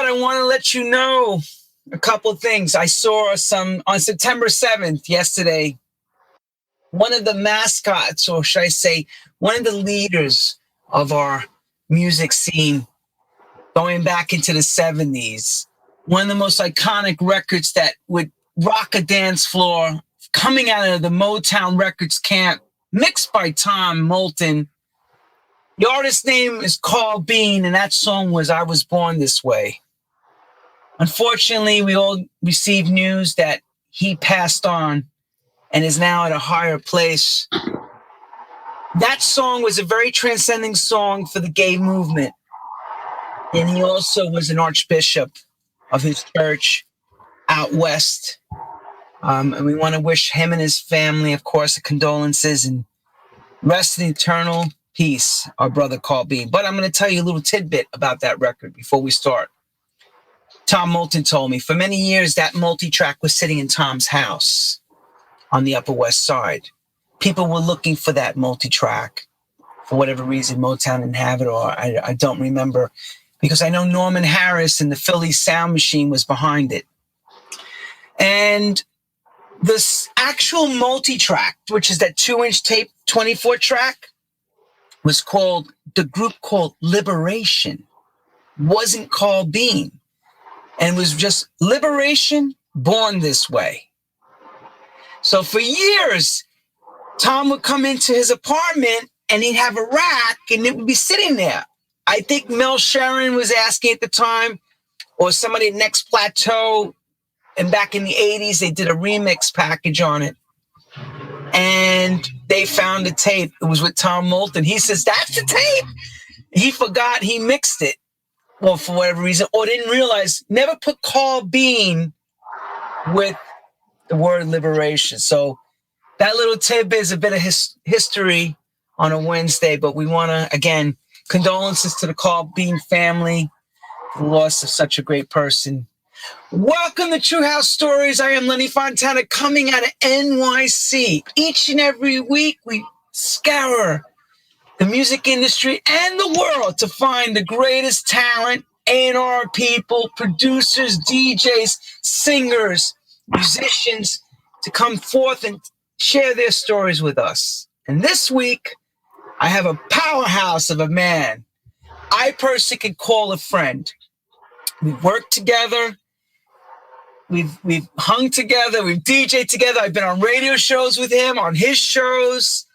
I want to let you know a couple of things. I saw some on September 7th, yesterday, one of the mascots, or should I say, one of the leaders of our music scene going back into the 70s, one of the most iconic records that would rock a dance floor, coming out of the Motown Records camp, mixed by Tom Moulton. The artist's name is Carl Bean, and that song was I Was Born This Way. Unfortunately, we all received news that he passed on and is now at a higher place. That song was a very transcending song for the gay movement. And he also was an archbishop of his church out west. And we want to wish him and his family, of course, condolences and rest in eternal peace, our brother Carl Bean. But I'm going to tell you a little tidbit about that record before we start. Tom Moulton told me for many years that multi-track was sitting in Tom's house on the Upper West Side. People were looking for that multi-track. For whatever reason, Motown didn't have it, or I don't remember, because I know Norman Harris and the Philly Sound Machine was behind it. And this actual multi-track, which is that 2-inch tape, 24 track, was called, the group called Liberation, wasn't called Bean, and was just Liberation, Born This Way. So for years, Tom would come into his apartment and he'd have a rack and it would be sitting there. I think Mel Sharon was asking at the time, or somebody at Next Plateau, and back in the 80s, they did a remix package on it. And they found the tape. It was with Tom Moulton. He says, that's the tape. He forgot he mixed it, well, for whatever reason, or didn't realize, never put Carl Bean with the word liberation. So that little tidbit is a bit of history on a Wednesday, but we want to, again, condolences to the Carl Bean family for the loss of such a great person. Welcome to True House Stories. I am Lenny Fontana, coming out of NYC. Each and every week, we scour the music industry and the world to find the greatest talent, A&R people, producers, DJs, singers, musicians, to come forth and share their stories with us. And this week, I have a powerhouse of a man I personally can call a friend. We've worked together. We've hung together. We've DJed together. I've been on radio shows with him, on his shows.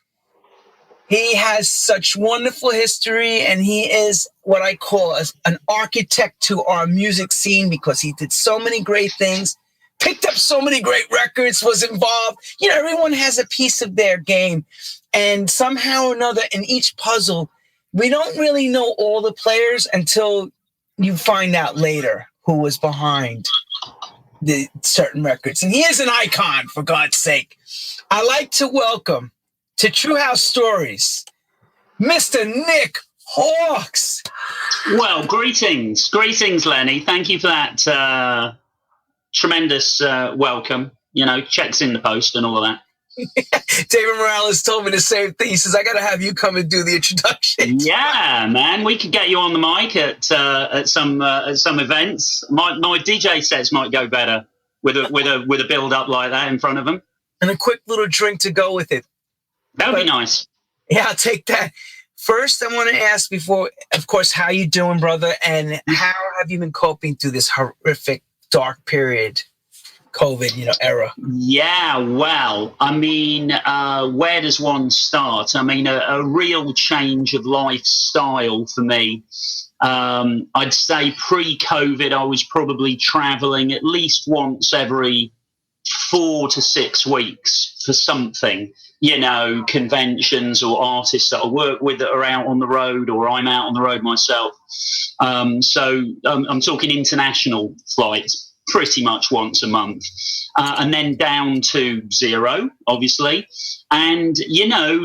He has such wonderful history, and he is what I call an architect to our music scene, because he did so many great things, picked up so many great records, was involved. You know, everyone has a piece of their game. And somehow or another, in each puzzle, we don't really know all the players until you find out later who was behind the certain records. And he is an icon, for God's sake. I like to welcome to True House Stories, Mr. Nick Halkes. Well, greetings, Lenny. Thank you for that tremendous welcome. You know, checks in the post and all of that. David Morales told me the same thing. He says, I got to have you come and do the introduction. Yeah, man. We could get you on the mic at some events. My DJ sets might go better with a build up like that in front of them. And a quick little drink to go with it. That would be nice. Yeah, I'll take that. First, I want to ask before, of course, how you doing, brother? And how have you been coping through this horrific, dark period? COVID, era. Yeah, well, I mean, where does one start? I mean, a real change of lifestyle for me. I'd say pre-COVID, I was probably traveling at least once every 4 to 6 weeks for something, conventions or artists that I work with that are out on the road, or I'm out on the road myself. So I'm talking international flights pretty much once a month, and then down to 0, obviously. And,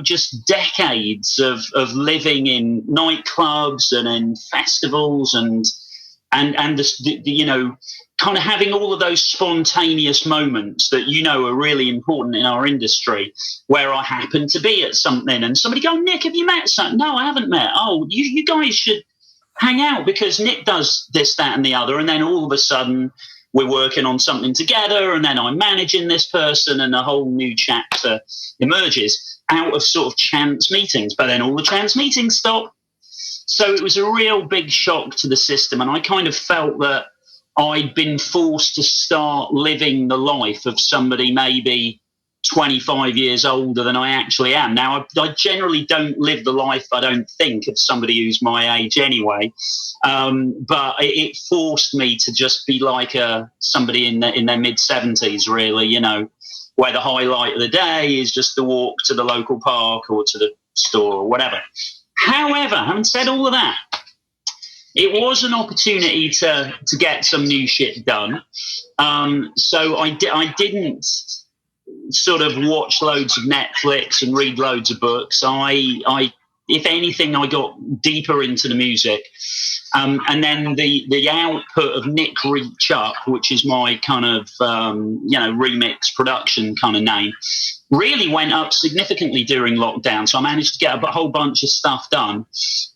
just decades of living in nightclubs and in festivals and kind of having all of those spontaneous moments that, are really important in our industry, where I happen to be at something and somebody go, Nick, have you met something? No, I haven't met. Oh, you guys should hang out because Nick does this, that, and the other, and then all of a sudden we're working on something together, and then I'm managing this person, and a whole new chapter emerges out of sort of chance meetings. But then all the chance meetings stop. So it was a real big shock to the system, and I kind of felt that I'd been forced to start living the life of somebody maybe 25 years older than I actually am. Now, I generally don't live the life, I don't think, of somebody who's my age anyway, but it forced me to just be like somebody in their mid-70s, really, you know, where the highlight of the day is just the walk to the local park or to the store or whatever. However, having said all of that, it was an opportunity to get some new shit done. So I didn't sort of watch loads of Netflix and read loads of books. I if anything, I got deeper into the music. And then the output of Nick Reach Up, which is my kind of, remix production kind of name, really went up significantly during lockdown. So I managed to get a whole bunch of stuff done.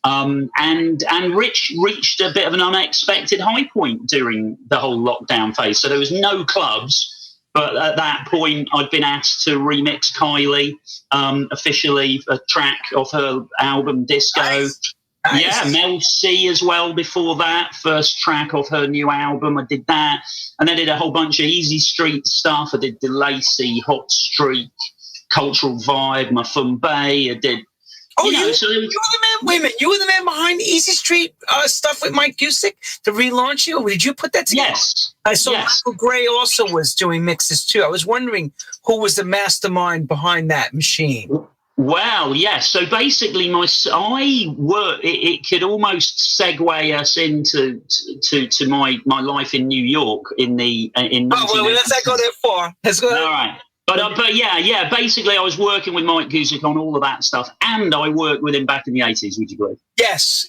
And Rich reached a bit of an unexpected high point during the whole lockdown phase. So there was no clubs. But at that point, I'd been asked to remix Kylie officially, a track of her album Disco. Nice. Yeah, Mel C as well before that, first track of her new album. I did that. And then I did a whole bunch of Easy Street stuff. I did the Lacey, Hot Streak, Cultural Vibe, My Fun Bay. I did... Oh, you were the man. Wait a minute. You were the man behind Easy Street stuff with Mike Cusick to relaunch you? Or did you put that together? Yes. I saw Michael Gray also was doing mixes too. I was wondering who was the mastermind behind that machine. Well, yes. So basically, it could almost segue us into to my life in New York in the in. Oh well, let's not go that far. Let's go. All right. But yeah. Basically, I was working with Mike Cusick on all of that stuff, and I worked with him back in the 80s. Would you believe? Yes,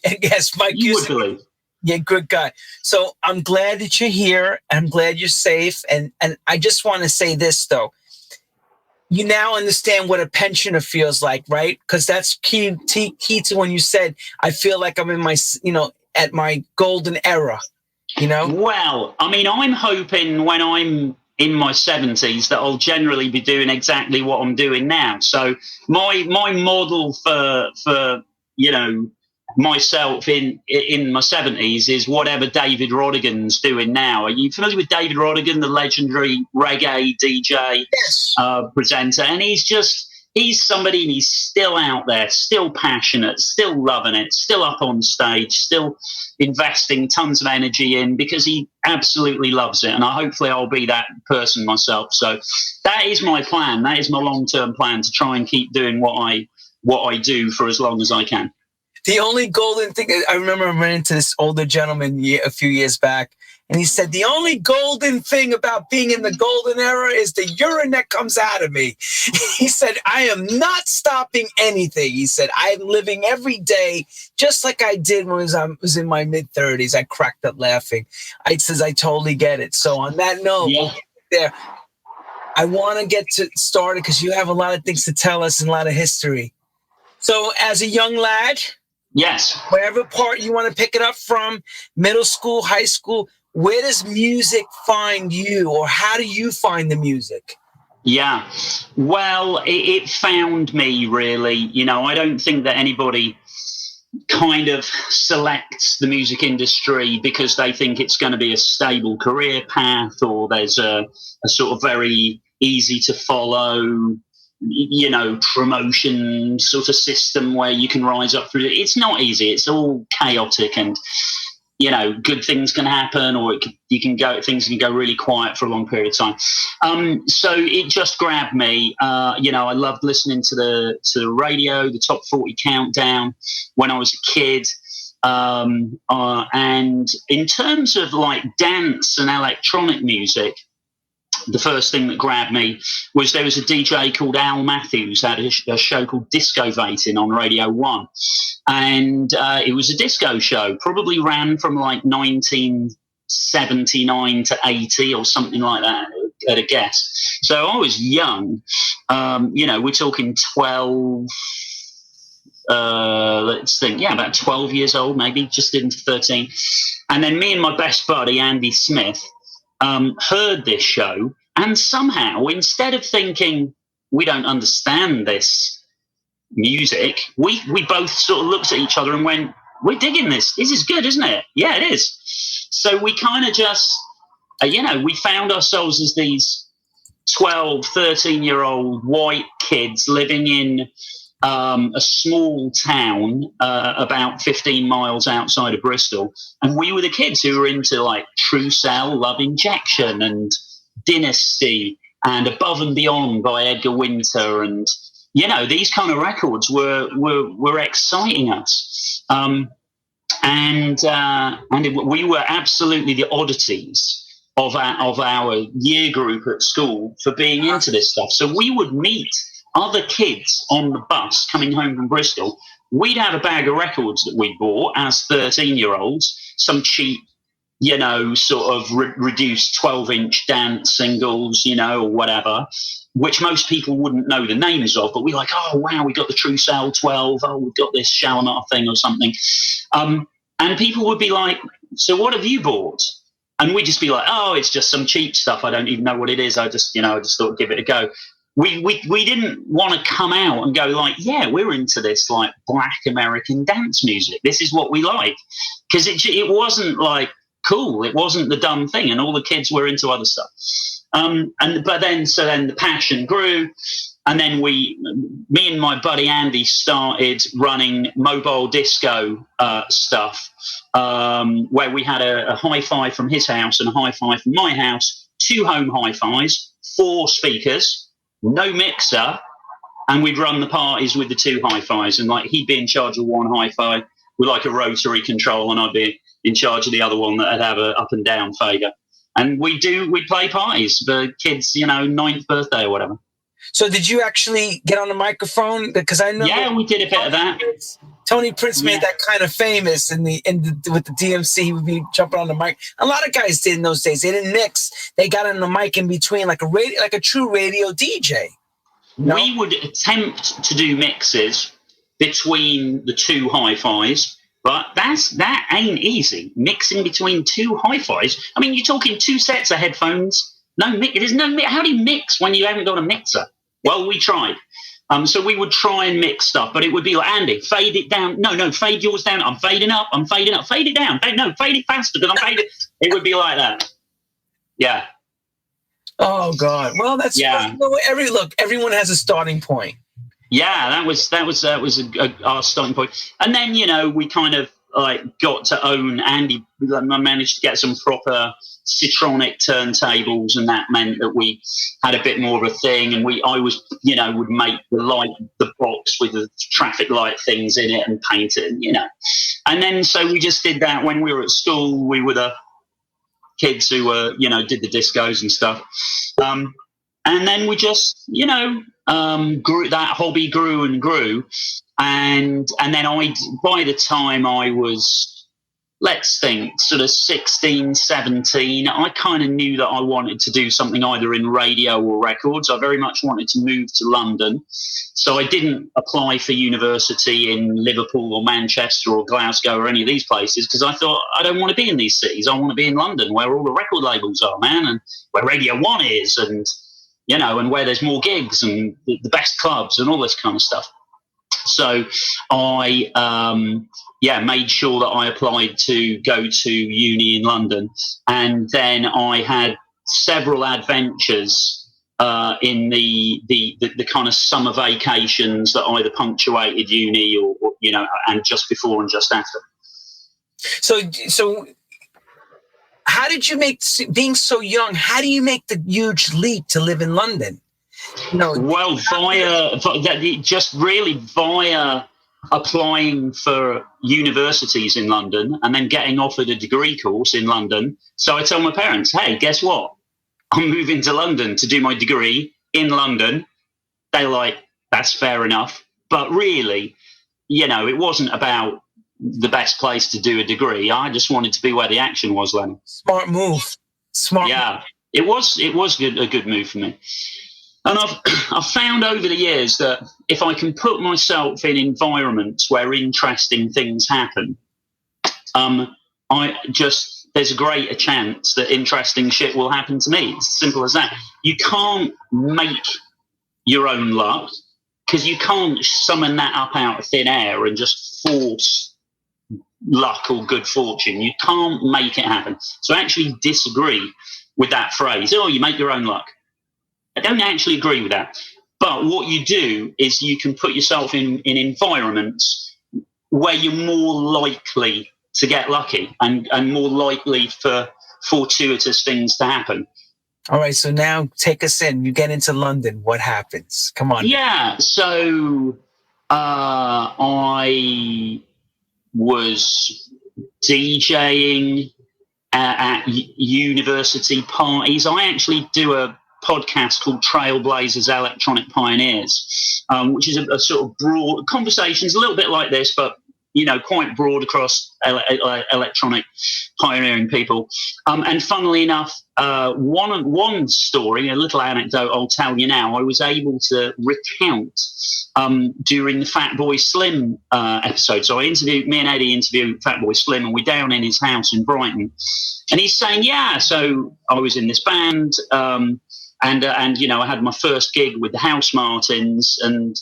Mike you Cusick. Would believe. Yeah, good guy. So I'm glad that you're here. I'm glad you're safe, and I just want to say this though. You now understand what a pensioner feels like, right? Because that's key to when you said, "I feel like I'm in my, at my golden era." You know. Well, I mean, I'm hoping when I'm in my 70s that I'll generally be doing exactly what I'm doing now. So my model for myself in my 70s is whatever David Rodigan's doing now. Are you familiar with David Rodigan, the legendary reggae DJ presenter? And he's somebody, and he's still out there, still passionate, still loving it, still up on stage, still investing tons of energy in because he absolutely loves it. And hopefully I'll be that person myself. So that is my plan. That is my long-term plan, to try and keep doing what I do for as long as I can. The only golden thing, I remember I ran into this older gentleman a few years back, and he said, the only golden thing about being in the golden era is the urine that comes out of me. He said, I am not stopping anything. He said, I'm living every day just like I did when I was in my mid-30s. I cracked up laughing. I says, I totally get it. So on that note, there, I want to get started because you have a lot of things to tell us and a lot of history. So as a young lad, yes, wherever part you want to pick it up from, middle school, high school, where does music find you, or how do you find the music? Yeah, well, it found me, really. I don't think that anybody kind of selects the music industry because they think it's going to be a stable career path, or there's a sort of very easy to follow promotion sort of system where you can rise up through it. It's not easy. It's all chaotic, and good things can happen, or things can go really quiet for a long period of time. So it just grabbed me. I loved listening to the radio, the Top 40 Countdown when I was a kid. And in terms of like dance and electronic music, the first thing that grabbed me was there was a DJ called Al Matthews had a show called Discovating on Radio 1. And it was a disco show, probably ran from like 1979 to 80 or something like that, at a guess. So I was young. We're talking 12, let's think, yeah, about 12 years old, maybe just into 13. And then me and my best buddy, Andy Smith, heard this show. And somehow, instead of thinking, we don't understand this music, we both sort of looked at each other and went, we're digging this. This is good, isn't it? Yeah, it is. So we kind of just, we found ourselves as these 12, 13-year-old white kids living in a small town about 15 miles outside of Bristol. And we were the kids who were into like True Cell, Love Injection and Dynasty and Above and Beyond by Edgar Winter. And, these kind of records were exciting us. We were absolutely the oddities of our year group at school for being into this stuff. So we would meet other kids on the bus coming home from Bristol. We'd have a bag of records that we'd bought as 13-year-olds, some cheap, sort of reduced 12-inch dance singles, or whatever, which most people wouldn't know the names of, but we're like, oh, wow, we got the True Cell 12, oh, we've got this Shalimar thing or something. And people would be like, so what have you bought? And we'd just be like, oh, it's just some cheap stuff. I don't even know what it is. I just thought give it a go. We didn't want to come out and go like, yeah, we're into this like Black American dance music. This is what we like. Because it wasn't like cool. It wasn't the dumb thing. And all the kids were into other stuff. Then the passion grew. And then me and my buddy Andy started running mobile disco stuff, where we had a hi-fi from his house and a hi-fi from my house, 2 home hi-fis, 4 speakers, no mixer, and we'd run the parties with the 2 hi-fis. And like he'd be in charge of one hi-fi with like a rotary control, and I'd be in charge of the other one that'd have a up and down fader. And we'd play parties for kids, 9th birthday or whatever. So did you actually get on the microphone? Because I know. Yeah, we did a bit of that. Tony Prince made that kind of famous with the DMC. He would be jumping on the mic. A lot of guys did in those days. They didn't mix. They got on the mic in between, like a true radio DJ. No? We would attempt to do mixes between the 2 hi-fis, but that ain't easy. Mixing between 2 hi-fis. I mean, you're talking 2 sets of headphones. There's no mix. How do you mix when you haven't got a mixer? Well, we tried. So we would try and mix stuff, but it would be like, Andy, fade it down. No, fade yours down. I'm fading up. Fade it down. No, fade it faster because I'm fading. It would be like that. Yeah. Oh God. Well, that's everyone has a starting point. Yeah, that was our starting point. And then we kind of like got to own Andy. I managed to get some proper Citronic turntables, and that meant that we had a bit more of a thing. And I would make the box with the traffic light things in it and paint it, And then so we just did that when we were at school. We were the kids who were, did the discos and stuff. And then we just, grew. That hobby grew and grew. And then by the time I was, let's think, sort of 16, 17, I kind of knew that I wanted to do something either in radio or records. I very much wanted to move to London. So I didn't apply for university in Liverpool or Manchester or Glasgow or any of these places because I thought, I don't want to be in these cities. I want to be in London where all the record labels are, man, and where Radio 1 is and, and where there's more gigs and the best clubs and all this kind of stuff. So I made sure that I applied to go to uni in London, and then I had several adventures in the kind of summer vacations that either punctuated uni or and just before and just after. So how did you being so young? How do you make the huge leap to live in London? Well, via applying for universities in London and then getting offered a degree course in London. So I told my parents, hey, guess what? I'm moving to London to do my degree in London. They're like, that's fair enough. But really, it wasn't about the best place to do a degree. I just wanted to be where the action was, Lenny. Smart move. Yeah, it was a good move for me. And I've found over the years that if I can put myself in environments where interesting things happen, there's a greater chance that interesting shit will happen to me. It's as simple as that. You can't make your own luck, because you can't summon that up out of thin air and just force luck or good fortune. You can't make it happen. So I actually disagree with that phrase. Oh, you make your own luck. I don't actually agree with that. But what you do is you can put yourself in environments where you're more likely to get lucky and more likely for fortuitous things to happen. All right, so now take us in. You get into London. What happens? Come on. Yeah, so I was DJing at university parties. I actually do a podcast called Trailblazers Electronic Pioneers, which is a sort of broad conversations, a little bit like this, but quite broad across electronic pioneering people. And funnily enough, one story, a little anecdote I'll tell you now, I was able to recount during the Fatboy Slim episode. So me and Eddie interviewed Fatboy Slim, and we're down in his house in Brighton. And he's saying, yeah, so I was in this band, and I had my first gig with the House Martins, and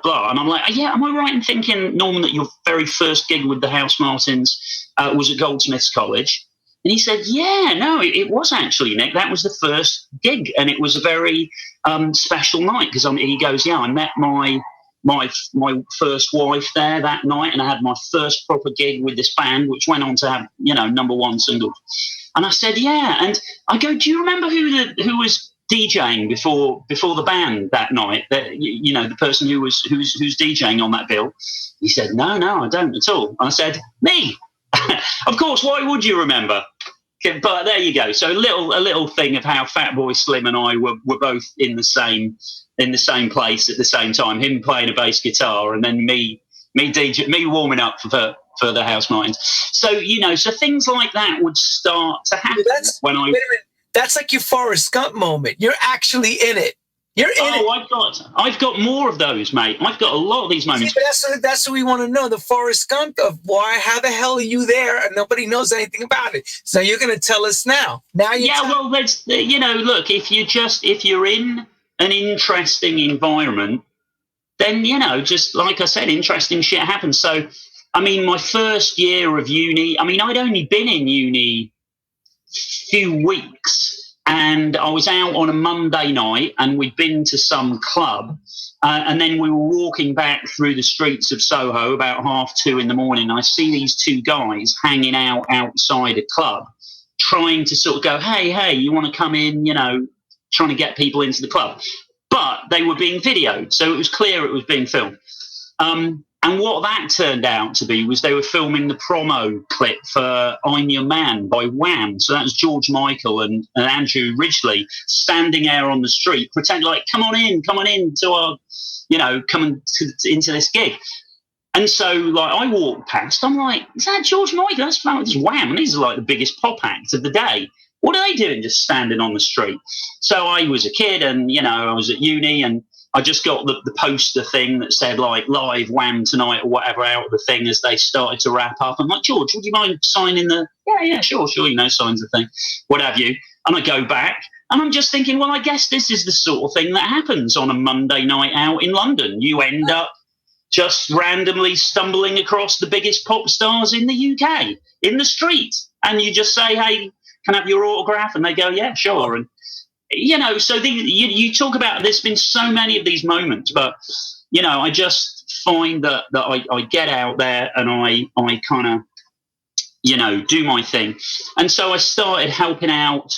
blah. And I'm like, yeah, am I right in thinking, Norman, that your very first gig with the House Martins was at Goldsmiths College? And he said, yeah, no, it was actually, Nick. That was the first gig, and it was a very special night, because he goes, yeah, I met my first wife there that night, and I had my first proper gig with this band, which went on to have, #1 singles. And I said, yeah. And I go, do you remember who was DJing before the band that night? That the person who's DJing on that bill? He said, no, I don't at all. And I said, me. Of course, why would you remember? But there you go. So a little thing of how Fatboy Slim and I were both in the same place at the same time. Him playing a bass guitar, and then me warming up for the House Martins. So so things like that would start to happen when I. That's like your Forrest Gump moment. You're actually in it. You're in it. I've got more of those, mate. I've got a lot of these moments. See, that's what we want to know. The Forrest Gump of how the hell are you there and nobody knows anything about it. So you're going to tell us now. Well, that's look, if you're in an interesting environment, then just like I said, interesting shit happens. So, I mean, my first year of uni, I'd only been in uni few weeks, and I was out on a Monday night, and we'd been to some club, and then we were walking back through the streets of Soho about 2:30 in the morning, and I see these two guys hanging out outside a club, trying to sort of go, hey, you want to come in, trying to get people into the club. But they were being videoed, so it was clear it was being filmed. And what that turned out to be was they were filming the promo clip for I'm Your Man by Wham. So that was George Michael and Andrew Ridgeley standing there on the street, pretending like, come on in to our, into this gig. And so, like, I walked past, I'm like, is that George Michael? That's Wham. And these are like the biggest pop acts of the day. What are they doing just standing on the street? So I was a kid, and, I was at uni, and I just got the poster thing that said, like, live Wham tonight or whatever out of the thing as they started to wrap up. I'm like, George, would you mind signing the... Yeah, sure, signs the thing, what have you. And I go back, and I'm just thinking, well, I guess this is the sort of thing that happens on a Monday night out in London. You end up just randomly stumbling across the biggest pop stars in the UK, in the street. And you just say, hey, can I have your autograph? And they go, yeah, sure. And so you talk about, there's been so many of these moments, but, I just find that I get out there and I kind of, do my thing. And so I started helping out,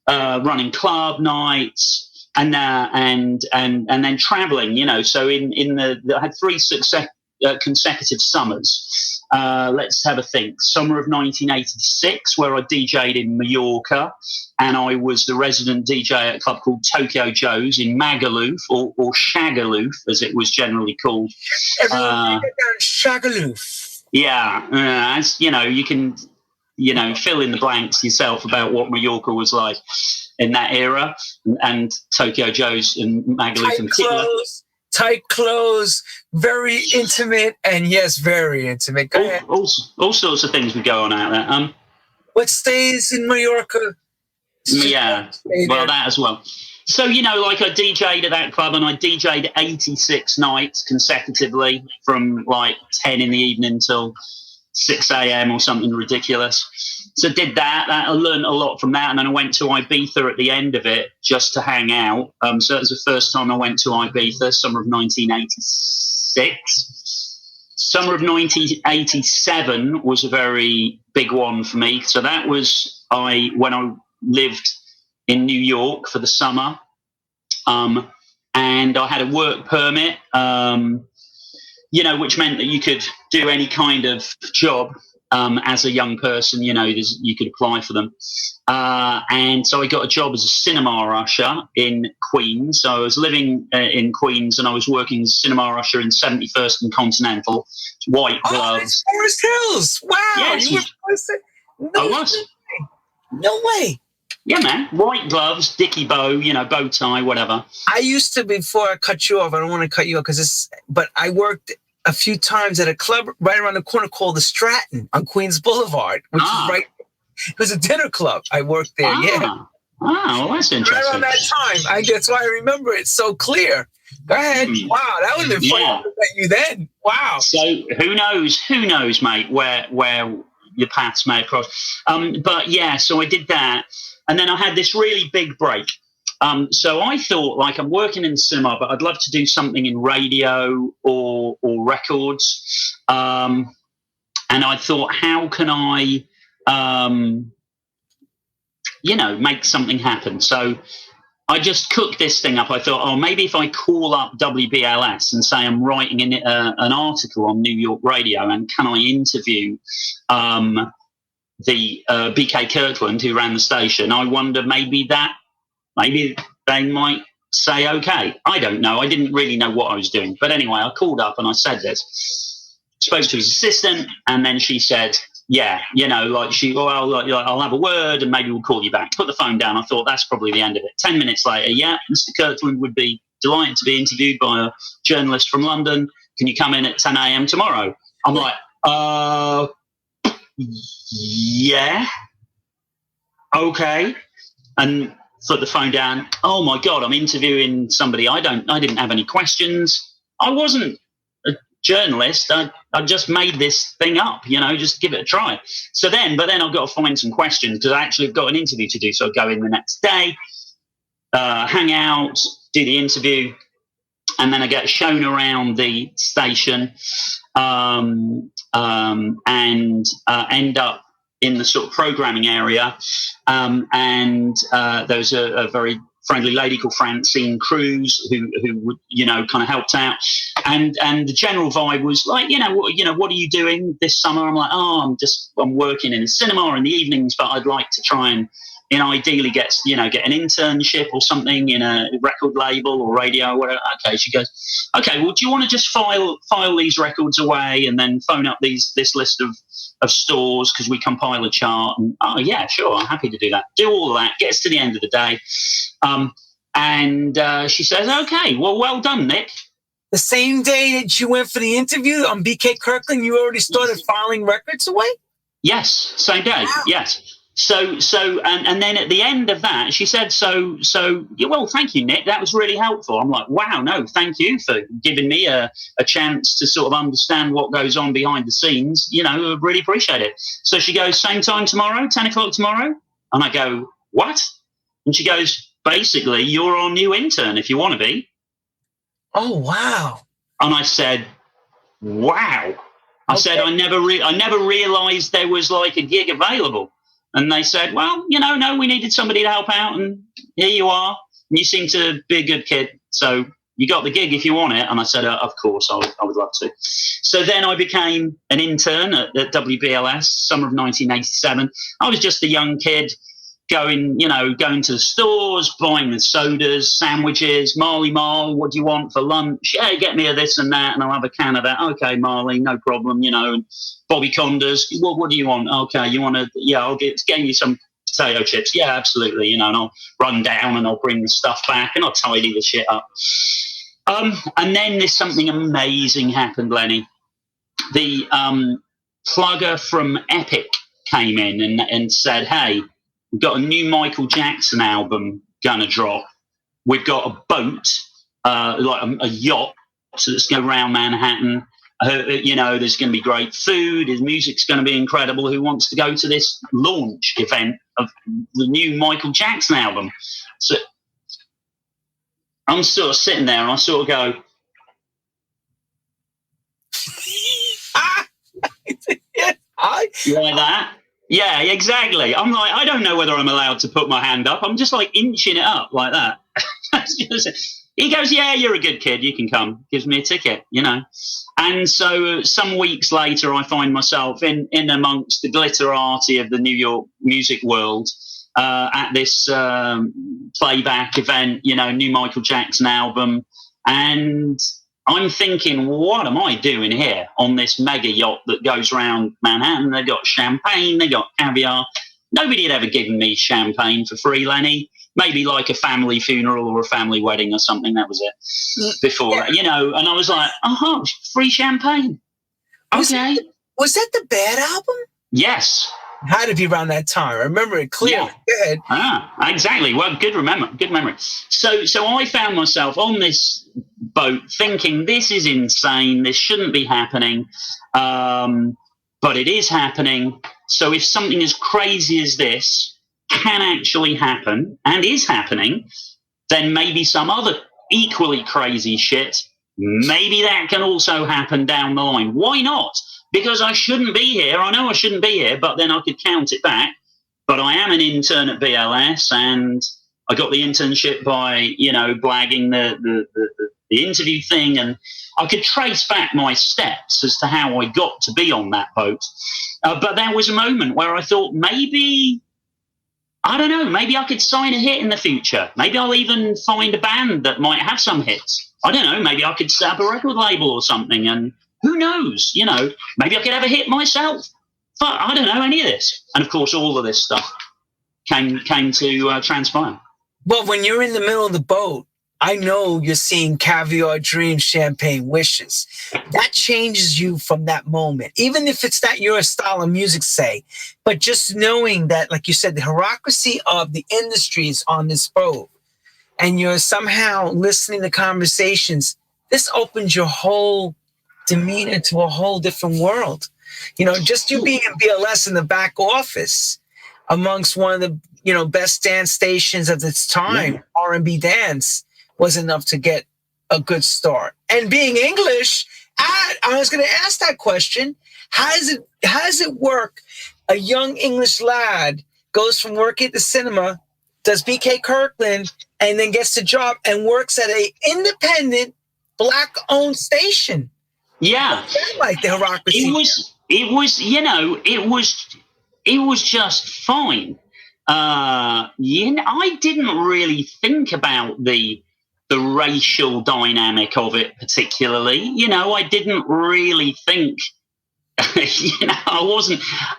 running club nights and then traveling, so I had 3 consecutive summers. Let's have a think. Summer of 1986, where I DJ'd in Mallorca, and I was the resident DJ at a club called Tokyo Joe's in Magaluf, or Shagaloof, as it was generally called. Everyone Shagaloof. Yeah, as you can, fill in the blanks yourself about what Mallorca was like. in that era, and Tokyo Joe's and Magaluf in particular. Tight clothes, very intimate, and yes, very intimate. Go ahead. All sorts of things would go on out there. What stays in Mallorca? Yeah, well, that as well. So, like I DJ'd at that club, and I DJ'd 86 nights consecutively from like 10 in the evening till 6 a.m. or something ridiculous. So did that. I learned a lot from that, and then I went to Ibiza at the end of it just to hang out. So that was the first time I went to Ibiza, summer of 1986. Summer of 1987 was a very big one for me. So that was when I lived in New York for the summer, and I had a work permit, which meant that you could do any kind of job as a young person. You could apply for them, and so I got a job as a cinema usher in Queens. So I was living in Queens, and I was working as a cinema usher in 71st and Continental, white gloves. Oh, Forest Hills! Wow, yes, you were I was. No way. Yeah, man. White gloves, dicky bow, bow tie, whatever. I used to, before I cut you off, I don't want to cut you off but I worked a few times at a club right around the corner called the Stratton on Queens Boulevard, which is right. It was a dinner club. I worked there. Yeah. Well, that's interesting. Right around that time. That's why I remember it so clear. Go ahead. Wow, that would have been fun to meet you then. Wow. So who knows, mate, where your paths may have crossed. But yeah, so I did that. And then I had this really big break. So I thought, like, I'm working in cinema, but I'd love to do something in radio or records. And I thought, how can I, make something happen? So I just cooked this thing up. I thought, maybe if I call up WBLS and say I'm writing an article on New York radio, and can I interview the BK Kirkland, who ran the station? I wonder maybe they might say okay. I don't know. I didn't really know what I was doing. But anyway, I called up and I said this. Spoke to his assistant, and then she said, yeah, I'll have a word and maybe we'll call you back. Put the phone down. I thought that's probably the end of it. 10 minutes later, yeah, Mr. Kirkland would be delighted to be interviewed by a journalist from London. Can you come in at 10 a.m. tomorrow? I'm like, yeah, okay. And put the phone down. Oh my God, I'm interviewing somebody. I didn't have any questions. I wasn't a journalist. I just made this thing up, just give it a try. But then I've got to find some questions because I actually have got an interview to do. So I go in the next day, hang out, do the interview, and then I get shown around the station, and end up in the sort of programming area, and there was a very friendly lady called Francine Cruz who would kind of helped out, and the general vibe was like, what are you doing this summer? I'm like, I'm working in a cinema in the evenings, but I'd like to try and ideally get an internship or something in a record label or radio or whatever. Okay, she goes, okay, well, do you want to just file these records away and then phone up this list of stores because we compile a chart? And yeah, sure, I'm happy to do that. Do all of that, gets to the end of the day, and she says, okay, well done, Nick. The same day that you went for the interview on BK Kirkland, you already started filing records away? Yes, same day. Wow. Yes. So and then at the end of that, she said, so well, thank you, Nick. That was really helpful. I'm like, wow, no, thank you for giving me a chance to sort of understand what goes on behind the scenes. I really appreciate it. So she goes, same time tomorrow, 10 o'clock tomorrow? And I go, what? And she goes, basically, you're our new intern if you want to be. Oh, wow. And I said, wow. I said, I never realized there was like a gig available. And they said, well, no, we needed somebody to help out, and here you are. And you seem to be a good kid, so you got the gig if you want it. And I said, of course, I would love to. So then I became an intern at WBLS, summer of 1987. I was just a young kid going to the stores, buying the sodas, sandwiches. Marley Marl, what do you want for lunch? Yeah, get me a this and that, and I'll have a can of that. Okay, Marley, no problem, and Bobby Condas, what do you want? Okay, you want to, yeah, I'll get you some potato chips. Yeah, absolutely. You know, and I'll run down and I'll bring the stuff back and I'll tidy the shit up. And then there's something amazing happened, Lenny. The plugger from Epic came in and said, hey, we've got a new Michael Jackson album gonna drop. We've got a boat, like a yacht that's going around Manhattan. You know, there's going to be great food. His music's going to be incredible. Who wants to go to this launch event of the new Michael Jackson album? So I'm sort of sitting there and I sort of go, like that. Yeah, exactly. I'm like, I don't know whether I'm allowed to put my hand up. I'm just like inching it up like that. He goes, yeah, you're a good kid. You can come. Gives me a ticket, you know. And so some weeks later, I find myself in amongst the glitterati of the New York music world at this playback event, you know, new Michael Jackson album. And I'm thinking, what am I doing here on this mega yacht that goes around Manhattan? They got champagne, they got caviar. Nobody had ever given me champagne for free, Lenny. Maybe like a family funeral or a family wedding or something. That was it before, you know. And I was like, oh, free champagne. Okay. Was that the Bad album? Yes. Had to be around that time. I remember it clearly. Yeah. Go ahead. Exactly. Well, good memory. So I found myself on this boat thinking, this is insane. This shouldn't be happening. But it is happening. So if something as crazy as this can actually happen and is happening, then maybe some other equally crazy shit, maybe that can also happen down the line. Why not? Because I shouldn't be here. I know I shouldn't be here, but then I could count it back. But I am an intern at BLS, and I got the internship by, you know, blagging the interview thing, and I could trace back my steps as to how I got to be on that boat. But there was a moment where I thought, maybe, I don't know, maybe I could sign a hit in the future. Maybe I'll even find a band that might have some hits. I don't know, maybe I could set up a record label or something, and who knows, you know, maybe I could have a hit myself. But I don't know any of this. And of course, all of this stuff came to transpire. Well, when you're in the middle of the boat, I know you're seeing caviar dreams, champagne wishes. That changes you from that moment, even if it's not your style of music, say. But just knowing that, like you said, the bureaucracy of the industry is on this boat, and you're somehow listening to conversations, this opens your whole demeanor to a whole different world. You know, just you being in BLS in the back office amongst one of the, you know, best dance stations of its time, R&B dance, was enough to get a good start. And being English, I was going to ask that question. How does it work? A young English lad goes from working at the cinema, does BK Kirkland, and then gets the job and works at a independent Black-owned station. Yeah. Like the bureaucracy. It was, you know, it was just fine. You know, I didn't really think about the racial dynamic of it particularly. You know, I didn't really think, you know,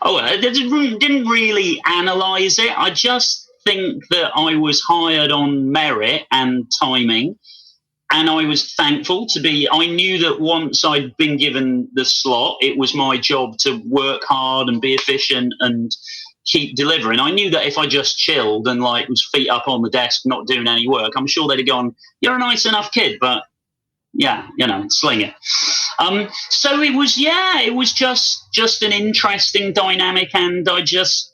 I didn't really analyze it. I just think that I was hired on merit and timing. And I was thankful to be, I knew that once I'd been given the slot, it was my job to work hard and be efficient and keep delivering. I knew that if I just chilled and like was feet up on the desk, not doing any work, I'm sure they'd have gone, you're a nice enough kid, but yeah, you know, sling it. So it was just an interesting dynamic, and I just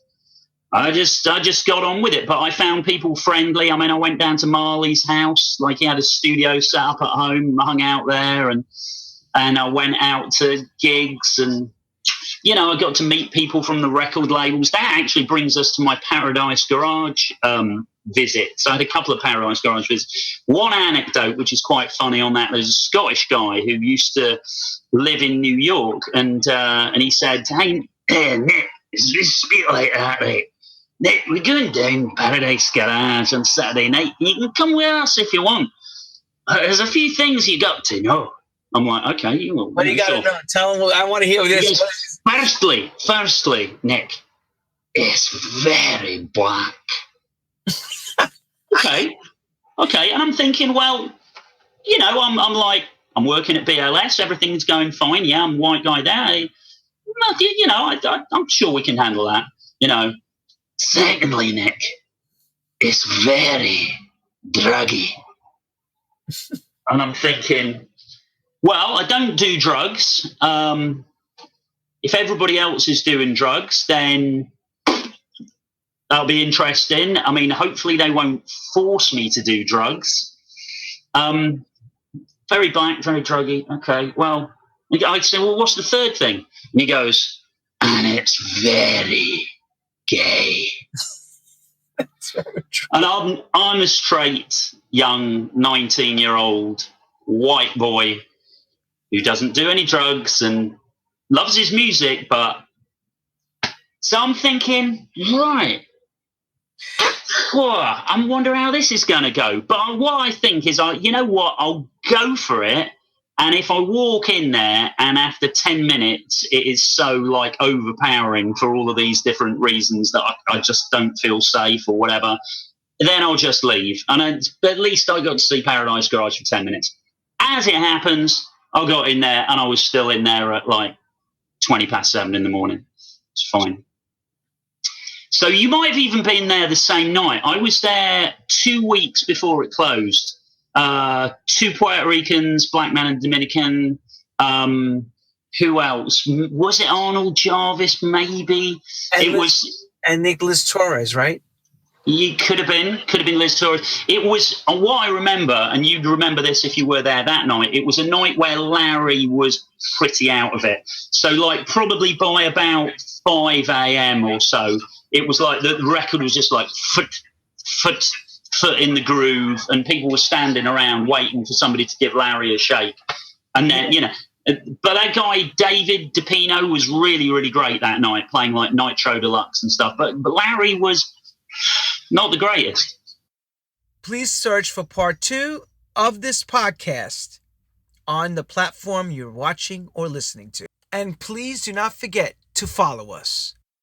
got on with it. But I found people friendly. I mean, I went down to Marley's house, like he had a studio set up at home, hung out there, and I went out to gigs, and you know, I got to meet people from the record labels. That actually brings us to my Paradise Garage visit. So I had a couple of Paradise Garage visits. One anecdote, which is quite funny on that, there's a Scottish guy who used to live in New York, and he said, hey, Nick, it's a bit like that, right? Nick, we're going down Paradise Garage on Saturday night. You can come with us if you want. There's a few things you got to know. I'm like, okay. What do you got to know? Tell him. I want to hear this. Yes. Firstly, Nick, It's very black. Okay. And I'm thinking, well, I'm working at BLS. Everything's going fine. Yeah, I'm a white guy there. I'm sure we can handle that. Secondly, Nick, it's very druggy. And I'm thinking, well, I don't do drugs. If everybody else is doing drugs, then that'll be interesting. I mean, hopefully they won't force me to do drugs. Very black, very druggy. Okay, well, I say, well, what's the third thing? And he goes, and it's very gay. And I'm a straight, young, 19-year-old white boy who doesn't do any drugs and loves his music, but so I'm thinking, right, I'm wondering how this is going to go. But what I think is, I'll go for it. And if I walk in there and after 10 minutes, it is so like overpowering for all of these different reasons that I just don't feel safe or whatever, then I'll just leave. And at least I got to see Paradise Garage for 10 minutes. As it happens, I got in there and I was still in there at like 7:20 in the morning. It's fine. So you might have even been there the same night. I was there 2 weeks before it closed. 2 Puerto Ricans, black man and Dominican. Who else? Was it Arnold Jarvis? Maybe and Nicholas Torres, right? You could have been Liz Torres. It was what I remember, and you'd remember this if you were there that night. It was a night where Larry was pretty out of it. So, like, probably by about 5 a.m. or so, it was like the record was just like foot in the groove, and people were standing around waiting for somebody to give Larry a shake. And then, but that guy David DePino was really, really great that night, playing like Nitro Deluxe and stuff. But Larry was not the greatest. Please search for part 2 of this podcast on the platform you're watching or listening to. And please do not forget to follow us.